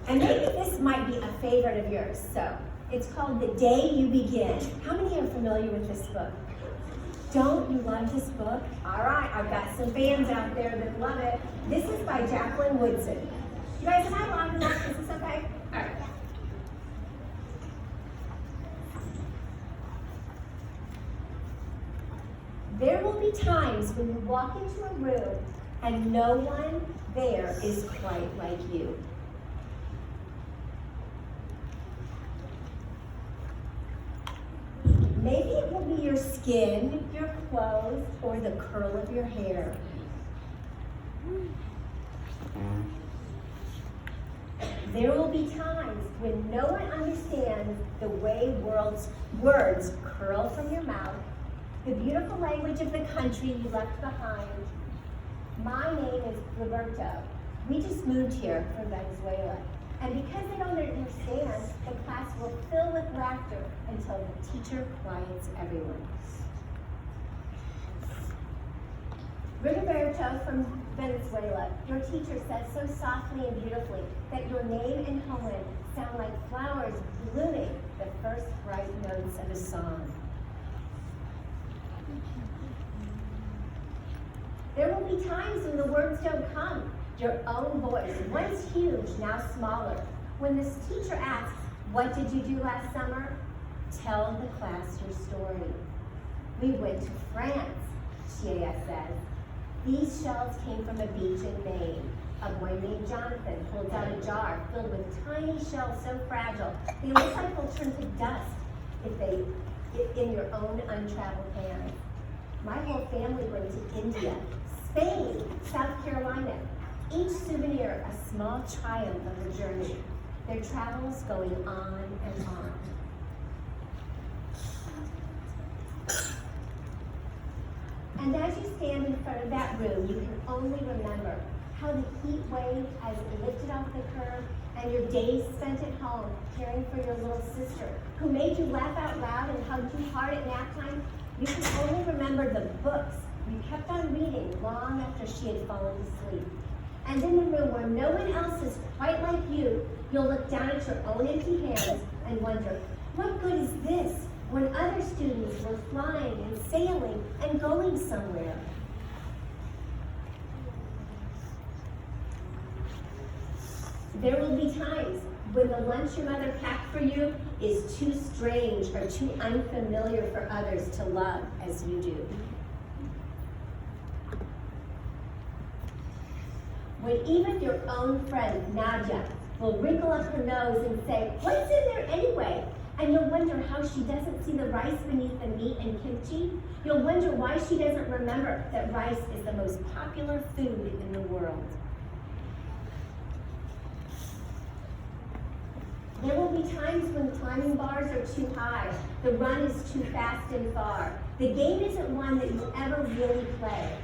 And maybe this might be a favorite of yours. So it's called The Day You Begin. How many are familiar with this book? Don't you love this book? All right, I've got some fans out there that love it. This is by Jacqueline Woodson. You guys, am I loud enough? Is this okay? All right. There will be times when you walk into a room and no one there is quite like you. Maybe it will be your skin, your clothes, or the curl of your hair. There will be times when no one understands the way words curl from your mouth, the beautiful language of the country you left behind. My name is Roberto. We just moved here from Venezuela. And because they don't understand, the class will fill with laughter until the teacher quiets everyone. Roberto from Venezuela, your teacher says so softly and beautifully that your name and homeland sound like flowers blooming the first bright notes of a song. There will be times when the words don't come. Your own voice, once huge, now smaller. When this teacher asks, "What did you do last summer?" Tell the class your story. "We went to France," she says. "These shells came from a beach in Maine. A boy named Jonathan holds out a jar filled with tiny shells so fragile they look like they'll turn to dust in your own untraveled hands. My whole family went to India, Spain, South Carolina. Each souvenir a small triumph of a journey. Their travels going on and on." And as you stand in front of that room, you can only remember how the heat wave has lifted off the curb and your days spent at home caring for your little sister who made you laugh out loud and hugged you hard at nap time. You can only remember the books you kept on reading long after she had fallen asleep. And in the room where no one else is quite like you, you'll look down at your own empty hands and wonder, what good is this when other students were flying and sailing and going somewhere? There will be times when the lunch your mother packed for you is too strange or too unfamiliar for others to love as you do. When even your own friend, Nadia, will wrinkle up her nose and say, "What's in there anyway?" And you'll wonder how she doesn't see the rice beneath the meat and kimchi. You'll wonder why she doesn't remember that rice is the most popular food in the world. There will be times when climbing bars are too high, the run is too fast and far. The game isn't one that you ever really play.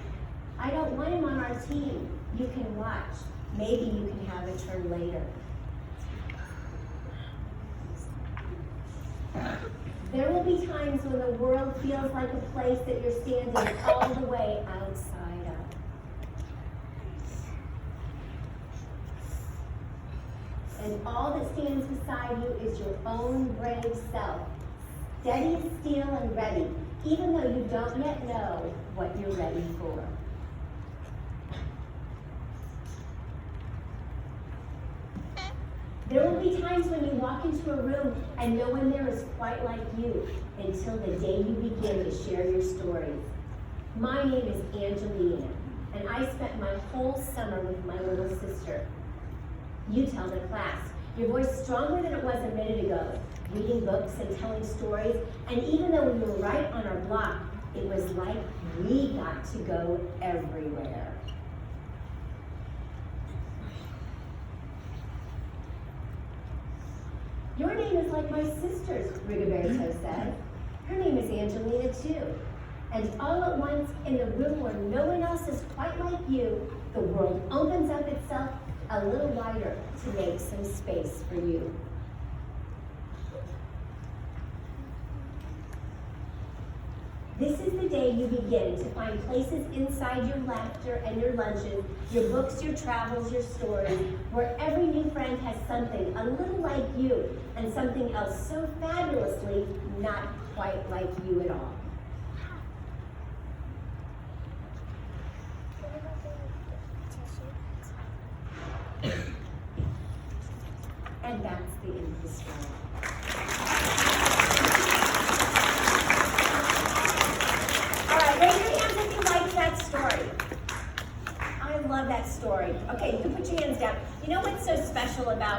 "I don't want him on our team." You can watch. Maybe you can have a turn later. There will be times when the world feels like a place that you're standing all the way outside of. And all that stands beside you is your own brave self, steady as steel and ready, even though you don't yet know what you're ready for. There will be times when you walk into a room and no one there is quite like you until the day you begin to share your stories. My name is Angelina, and I spent my whole summer with my little sister. You tell the class, your voice stronger than it was a minute ago, reading books and telling stories, and even though we were right on our block, it was like we got to go everywhere. Your name is like my sister's, Rigoberto said. Her name is Angelina too. And all at once, in the room where no one else is quite like you, the world opens up itself a little wider to make some space for you. This is the day you begin to find places inside your laughter and your lunches, your books, your travels, your stories, where every new friend friend has something a little like you and something else so fabulously not quite like you at all. And that's the end of the story. All right, raise your hands if you liked that story. I love that story. Okay, you can put your hands down. You know what's so special about